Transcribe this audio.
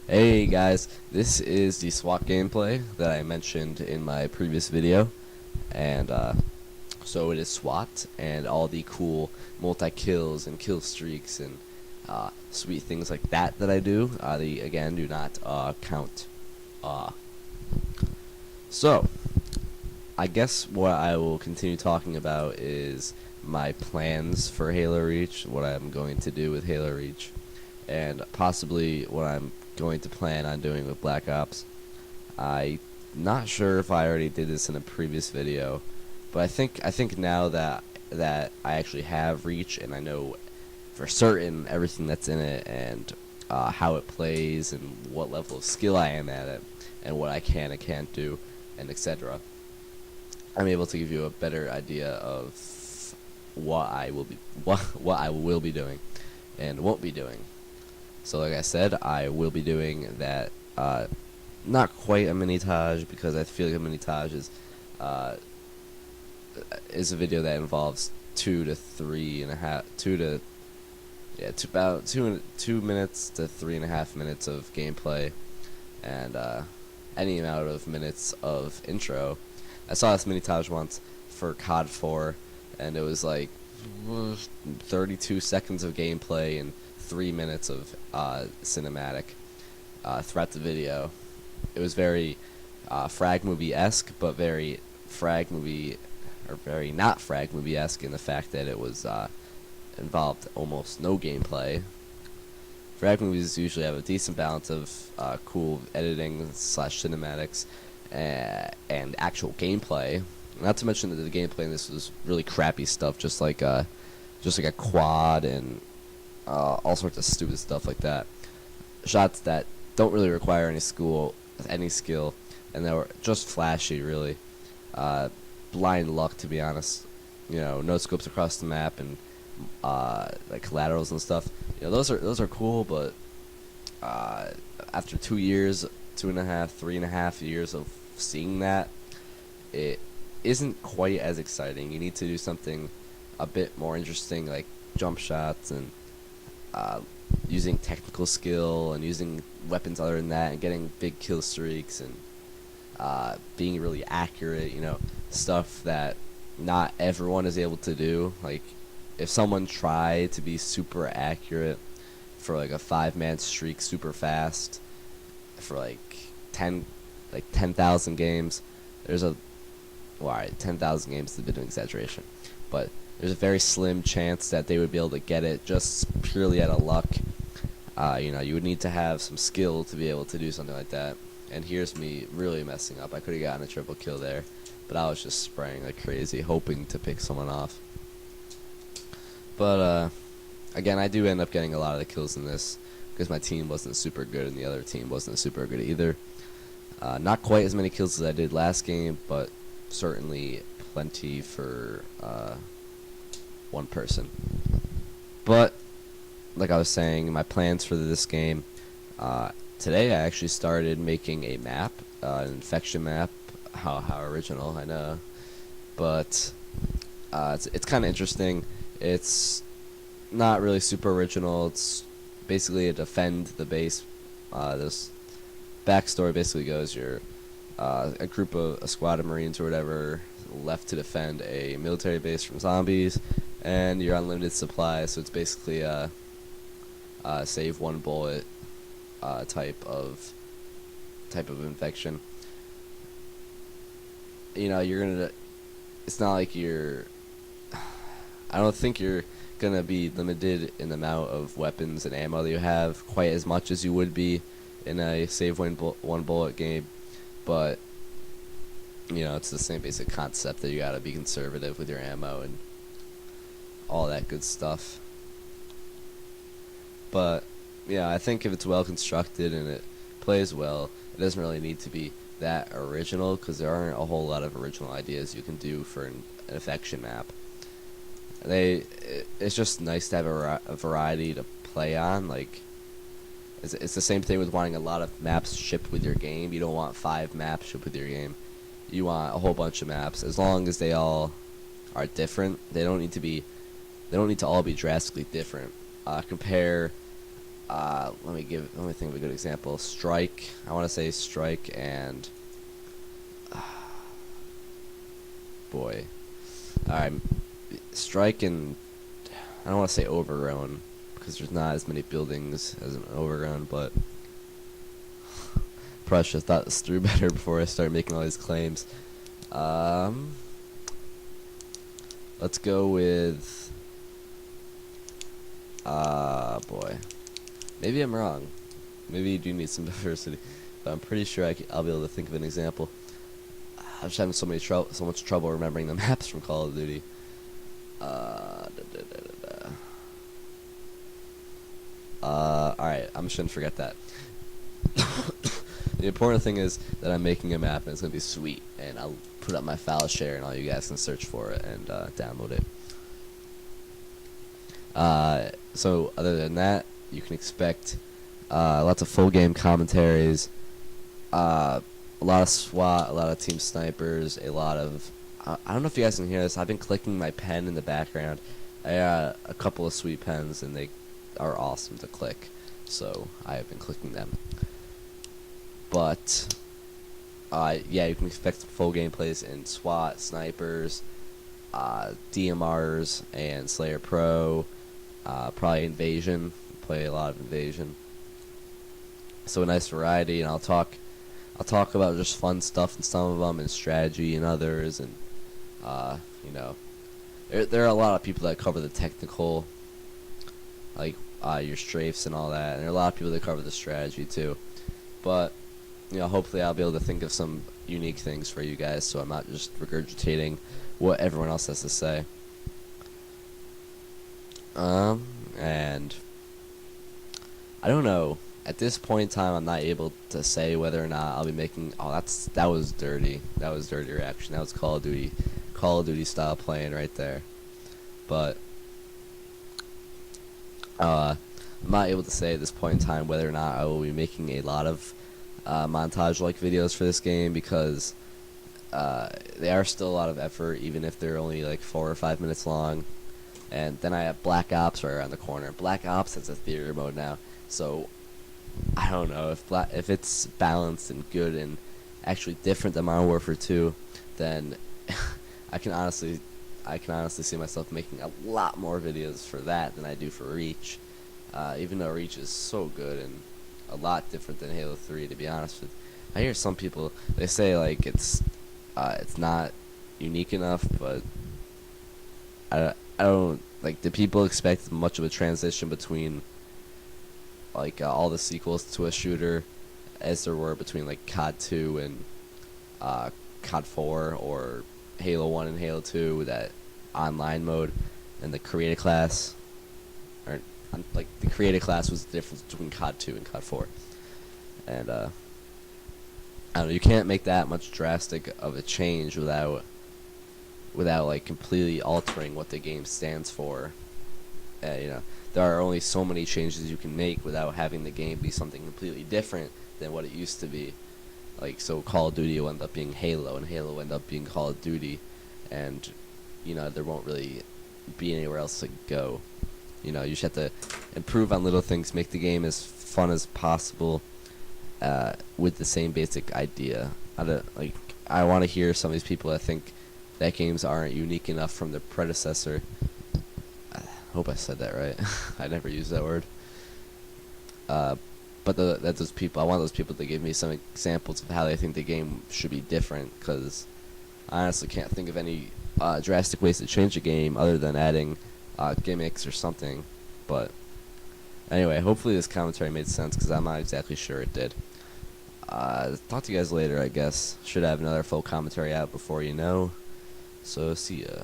Hey guys, this is the SWAT gameplay that I mentioned in my previous video, and so it is SWAT and all the cool multi-kills and kill streaks and sweet things like that I do. They again do not count. Uh, so I guess what I will continue talking about is my plans for Halo Reach, what I'm going to do with Halo Reach, and possibly what I'm going to plan on doing with Black Ops. I'm not sure if I already did this in a previous video, but I think now that I actually have Reach and I know for certain everything that's in it and how it plays and what level of skill I am at it and what I can and can't do and etc. I'm able to give you a better idea of what I will be what I will be doing and won't be doing. So like I said, I will be doing that. Not quite a mini Taj because I feel like a mini Taj uh, is a video that involves 2 minutes to 3.5 minutes of gameplay and any amount of minutes of intro. I saw this mini Taj once for COD 4, and it was like 32 seconds of gameplay and 3 minutes of cinematic throughout the video. It was very frag movie-esque, but very frag movie, or very not frag movie-esque in the fact that it was involved almost no gameplay. Frag movies usually have a decent balance of cool editing slash cinematics and actual gameplay. Not to mention that the gameplay in this was really crappy stuff, just like a quad and all sorts of stupid stuff like that. Shots that don't really require any skill, and they were just flashy, really. Blind luck, to be honest. You know, no scopes across the map and like collaterals and stuff. You know, those are cool, but after 2 years, 2.5, 3.5 years of seeing that, it isn't quite as exciting. You need to do something a bit more interesting, like jump shots and using technical skill and using weapons other than that and getting big kill streaks and being really accurate, you know, stuff that not everyone is able to do. Like, if someone tried to be super accurate for like a 5-man streak super fast for like 10,000 games, there's a, well, alright, 10,000 games is a bit of an exaggeration, but there's a very slim chance that they would be able to get it just purely out of luck. You know, you would need to have some skill to be able to do something like that. And here's me really messing up. I could have gotten a triple kill there, but I was just spraying like crazy, hoping to pick someone off. But again, I do end up getting a lot of the kills in this because my team wasn't super good and the other team wasn't super good either. Not quite as many kills as I did last game, but certainly plenty for one person. But like I was saying, my plans for this game, today I actually started making a map, an infection map. How original, I know, but it's kind of interesting. It's not really super original. It's basically a defend the base. This backstory basically goes, you're a squad of Marines or whatever left to defend a military base from zombies, and you're on limited supply, so it's basically a save one bullet type of infection. You know, it's not like I don't think you're gonna be limited in the amount of weapons and ammo that you have quite as much as you would be in a save one bullet game, but you know, it's the same basic concept that you gotta be conservative with your ammo and all that good stuff. But yeah, I think if it's well constructed and it plays well, it doesn't really need to be that original, because there aren't a whole lot of original ideas you can do for an infection map. It's just nice to have a variety to play on. Like, it's the same thing with wanting a lot of maps shipped with your game. You don't want 5 maps shipped with your game. You want a whole bunch of maps, as long as they all are different. They don't need to all be drastically different. Compare Let me think of a good example. Strike. I want to say strike and boy. Alright, strike and I don't want to say overgrown because there's not as many buildings as an overgrown, but probably should have thought this through better before I started making all these claims. Let's go with boy. Maybe I'm wrong. Maybe you do need some diversity, but I'm pretty sure I'll be able to think of an example. I'm just having so much trouble remembering the maps from Call of Duty. Alright, I'm just gonna forget that. The important thing is that I'm making a map and it's gonna be sweet, and I'll put up my file share and all you guys can search for it and download it. So other than that, you can expect lots of full game commentaries, a lot of SWAT, a lot of team snipers, a lot of I don't know if you guys can hear this. I've been clicking my pen in the background. I got a couple of sweet pens and they are awesome to click, so I have been clicking them. But yeah, you can expect some full gameplays in SWAT, snipers, DMRs, and Slayer Pro. Probably Invasion. Play a lot of Invasion. So a nice variety, and I'll talk about just fun stuff in some of them, and strategy in others, and you know, there are a lot of people that cover the technical, like your strafes and all that, and there are a lot of people that cover the strategy too. But you know, hopefully I'll be able to think of some unique things for you guys, so I'm not just regurgitating what everyone else has to say. And I don't know. At this point in time, I'm not able to say whether or not I'll be making. Oh, that was dirty. That was dirty reaction. That was Call of Duty style playing right there. But I'm not able to say at this point in time whether or not I will be making a lot of montage-like videos for this game, because they are still a lot of effort, even if they're only like 4 or 5 minutes long. And then I have Black Ops right around the corner. Black Ops has a theater mode now, so I don't know if it's balanced and good and actually different than Modern Warfare 2, then I can honestly see myself making a lot more videos for that than I do for Reach. Even though Reach is so good and a lot different than Halo 3, to be honest with you. I hear some people, they say like it's not unique enough, but I don't like. Do people expect much of a transition between like all the sequels to a shooter as there were between like COD 2 and COD 4, or Halo 1 and Halo 2 with that online mode and the creator class? Or like the creator class was the difference between COD 2 and COD 4. And I don't know, you can't make that much drastic of a change without like completely altering what the game stands for. You know, there are only so many changes you can make without having the game be something completely different than what it used to be. Like, so Call of Duty will end up being Halo, and Halo will end up being Call of Duty, and you know, there won't really be anywhere else to go. You know, you just have to improve on little things, make the game as fun as possible, with the same basic idea. I want to hear some of these people that think that games aren't unique enough from their predecessor. I hope I said that right. I never use that word. But those people, I want those people to give me some examples of how they think the game should be different, because I honestly can't think of any drastic ways to change the game other than adding gimmicks or something. But anyway, hopefully this commentary made sense, because I'm not exactly sure it did. Talk to you guys later, I guess. Should have another full commentary out before you know. So, see ya.